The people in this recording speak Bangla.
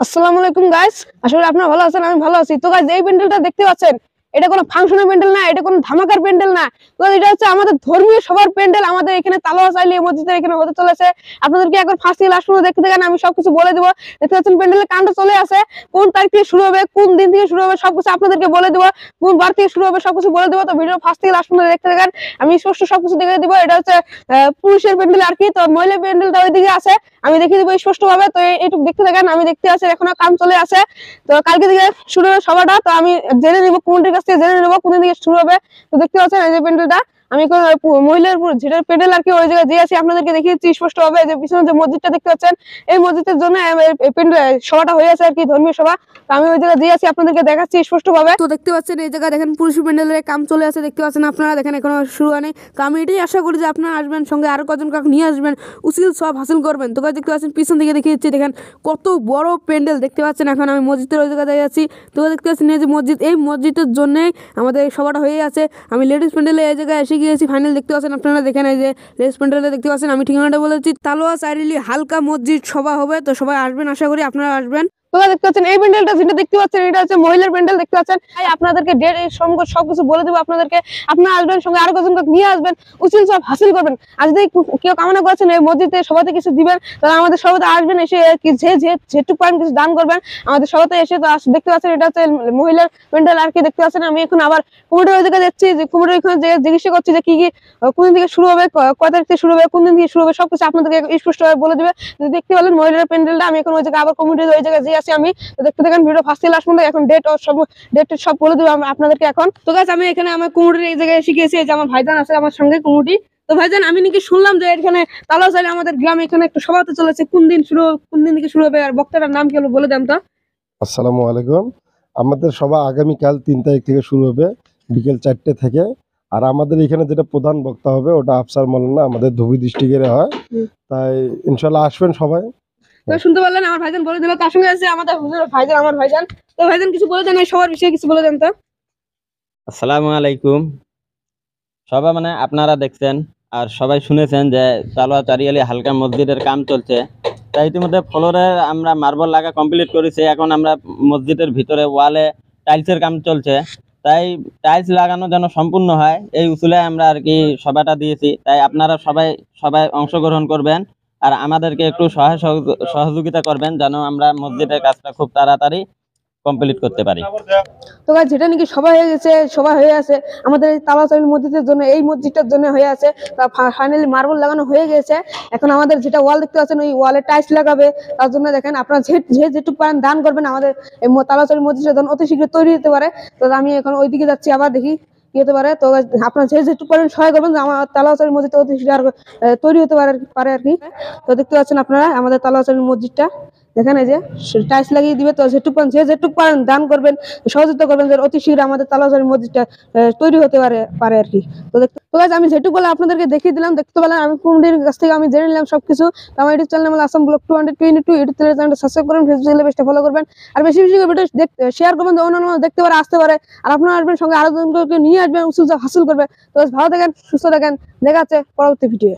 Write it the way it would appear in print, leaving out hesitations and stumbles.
আসসালামু আলাইকুম গাইস, আসলে আপনারা ভালো আছেন, আমি ভালো আছি। তো গাইস, এই প্যান্ডেলটা দেখতে পাচ্ছেন, এটা কোনো ফাংশনের প্যান্ডেল না, এটা কোনো ধামাকার প্যান্ডেল না। তো এটা হচ্ছে আমাদের ধর্মীয় সবার প্যান্ডেল। আমাদের এখানে তালোয়া চাইলে মসজিদের এখানে হতে চলেছে। আপনাদেরকে একবার ফার্স্ট থেকে লাস্ট পর্যন্ত দেখতে থাকেন, আমি সবকিছু বলে দেবো। দেখতে পাচ্ছেন প্যান্ডেলের কাণ্ড চলে আসে, কোন তারিখ থেকে শুরু হবে, কোন দিন থেকে শুরু হবে, সবকিছু আপনাদেরকে বলে দেবো। কোন বার থেকে শুরু হবে সবকিছু বলে দেবো। তো ভিডিও ফার্স্ট থেকে লাস্ট পর্যন্ত দেখতে থাকেন, আমি স্পষ্ট সবকিছু দেখে দিব। এটা হচ্ছে পুরুষের প্যান্ডেল আর কি। তো মহিলা প্যান্ডেলটা ওইদিকে আছে, আমি দেখিয়ে দিব স্পষ্ট ভাবে। তো এইটুকু দেখতে থাকেন, আমি দেখতে আছি এখনো কাম চলে আছে। তো কালকে থেকে শুরু হবে সভাটা। তো আমি জেনে নিবো কমিটির কাছ থেকে, জেনে নেবো কোন দিন থেকে শুরু হবে। তো দেখতে পাচ্ছেন এই যে প্যান্ডেলটা, আমি মহিলার যেটার প্যান্ডেল আর কি, ওই জায়গায় যে আছি আপনাদেরকে দেখিয়ে দিচ্ছি স্পষ্ট ভাবে। যে পিছনে যে মসজিদটা দেখতে পাচ্ছেন, এই মসজিদের জন্য সভাটা হয়ে আছে আর কি, ধর্মীয় সভা। তো আমি ওই জায়গায় যে আছি আপনাদেরকে দেখাচ্ছি স্পষ্ট ভাবে। তো দেখতে পাচ্ছেন এই জায়গায় দেখেন পুরুষ প্যান্ডেলের কাম চলে আছে, দেখতে পাচ্ছেন আপনারা, দেখেন এখনো শুরু হয়নি। তো আমি এটাই আশা করি যে আপনারা আসবেন, সঙ্গে আরো কজন কাউকে নিয়ে আসবেন, উচিত সব হাসিল করবেন। তো দেখতে পাচ্ছেন পিছন দিকে দেখিয়ে দিচ্ছি, দেখেন কত বড় প্যান্ডেল দেখতে পাচ্ছেন। এখন আমি মসজিদের ওই জায়গায় আছি। তো দেখতে পাচ্ছেন এই যে মসজিদ, এই মসজিদের জন্যই আমাদের এই সভাটা হয়ে আছে। আমি লেডিস প্যান্ডেলে এই জায়গায় এসে গিয়েছি ফাইনাল। দেখতে পাচ্ছেন আপনারা, দেখেন এই যে লেডিস প্যান্ডেলে দেখতে পাচ্ছেন, আমি ঠিকানাটা বলেছি, তালোয়া চাইলি হালকা মসজিদ সভা হবে। তো সবাই আসবেন, আশা করি আপনারা আসবেন। তোমরা দেখতে পাচ্ছেন এই প্যান্ডেলটা যেটা দেখতে পাচ্ছেন, এটা হচ্ছে মহিলার প্যান্ডেল। দেখতে পাচ্ছেন আপনাদেরকে ডেট সবকিছু বলে দেবো আপনাদেরকে। আপনারা আসবেন, সঙ্গে আরো কজন নিয়ে আসবেন, উচিত সব হাসিল করবেন। আর যদি কেউ কামনা করছেন এই মসজিদে সবাতে কিছু দিবেন, তাহলে আমাদের সবাতে আসবেন, এসে যেটুকু পারেন কিছু দান করবেন আমাদের সবাতে এসে। তো দেখতে পাচ্ছেন এটা হচ্ছে মহিলার প্যান্ডেল আর কি। দেখতে পাচ্ছেন আমি এখন আবার কুমিরের ওই জায়গায় যাচ্ছি, যে কুমিরের ওইখানে জিজ্ঞাসা করছি যে কি কি কোন দিন থেকে শুরু হবে, কয় তারিখ থেকে শুরু হবে, কোন দিন থেকে শুরু হবে, সবকিছু আপনাদেরকে স্পষ্টভাবে বলে দেবে। দেখতে পেলেন মহিলার প্যান্ডেলটা, আমি এখন ওই জায়গায় আবার কমিটির ওই জায়গায় যে আছি আমি। তো দেখতে থাকেন ভিডিও ফার্স্ট থেকে লাস্ট পর্যন্ত। এখন ডেট সব বলে দেবো আপনাদেরকে এখন। তো গাইস, আমি এখানে আমার কমিটির এই জায়গায় শিখেছি, যে আমার ভাইজান আছে আমার সঙ্গে কমিটি। তো ভাইজান, আমি নাকি শুনলাম যে এখানে তালাও চাইলে আমাদের গ্রামে এখানে একটা সভা হতে চলেছে, কোন দিন শুরু, কোন দিন থেকে শুরু হবে, আর বক্তাটার নাম কি হলো বলে দেন তো। আসসালামু আলাইকুম। আমাদের সভা আগামীকাল 3 তারিখ থেকে শুরু হবে, বিকেল 4টে থেকে। আর আমাদের এখানে যেটা প্রধান বক্তা হবে ওটা আফসার মৌলানা, আমাদের ধুবড়ী ডিস্ট্রিক্টের হয়। তাই ইনশাল্লাহ আসবেন সবাই। তো শুনতে পারলেন, আমার ভাইজান বলে দিল। তার সঙ্গে আছে আমাদের ভাইজান, আমার ভাইজান। তো ভাইজান কিছু বলে দেন সবার বিষয়ে, কিছু বলে দেন তো। আসসালামু আলাইকুম। সবাই আপনারা দেখছেন আর সবাই শুনেছেন যে তালোয়া চারিয়ালি হালকা মসজিদের কাম চলছে। তাই ইতিমধ্যে ফ্লোরে আমরা মার্বল লাগা কমপ্লিট করেছি। এখন আমরা মসজিদের ভিতরে ওয়ালে টাইলসের কাম চলছে। তাই টাইলস লাগানো যেন সম্পূর্ণ হয়, এই উসুলে আমরা আর কি সভাটা দিয়েছি। তাই আপনারা সবাই অংশগ্রহণ করবেন আর আমাদেরকে একটু সহযোগিতা করবেন, যেন আমরা মসজিদের কাজটা খুব তাড়াতাড়ি কমপ্লিট করতে পারি। তো যেটা নাকি সবাই হয়ে আছে আমাদের এই তালাচালির মসজিদের জন্য, এই মসজিদটার জন্য হয়ে আছে। ফাইনালি মার্বল লাগানো হয়ে গেছে। এখন আমাদের যেটা ওয়াল দেখতে পাচ্ছেন, ওই ওয়ালে টাইলস লাগাবে। তার জন্য দেখেন আপনারা যেটুকু পারেন দান করবেন, আমাদের এই তালাচালির মসজিদটা যেন অতি শীঘ্র তৈরি হতে পারে। তো আমি এখন ওইদিকে যাচ্ছি, আবার দেখি কি হতে পারে। তো আপনারা যেটুকু পারেন সহায় করবেন, যে আমার তালাচালির মসজিদ অতি শীঘ্র তৈরি হতে পারে আর কি। তো দেখতে পাচ্ছেন আপনারা আমাদের তালাচালির মসজিদটা, দেখেন এই যে টাইলস লাগিয়ে দিবে। তো যেটুকু পারেন দান করবেন, সহযোগিতা করবেন, যে অতি শীঘ্র আমাদের তালাচালির মসজিদটা তৈরি হতে পারে আর কি। তো গাইস, আমি যেটুকু বলে আপনাদেরকে দেখিয়ে দিলাম। দেখতে পেলেন আমি কমিটির কাছ থেকে আমি জেনে নিলাম সবকিছু। তো আমার YouTube channel Assam blog 222 YouTube চ্যানেলটা সাবস্ক্রাইব করবেন, ফেসবুক পেজটা ফলো করবেন, আর বেশি বেশি ভিডিও শেয়ার করবেন, যে অন্যান্য দেখতে পারে, আসতে পারে। আর আপনারা আসবেন, সঙ্গে আরো জনকে নিয়ে আসবেন, উসুল হাসিল করবে। তো ভালো থাকেন, সুস্থ থাকেন, দেখা যাচ্ছে পরবর্তী ভিডিও।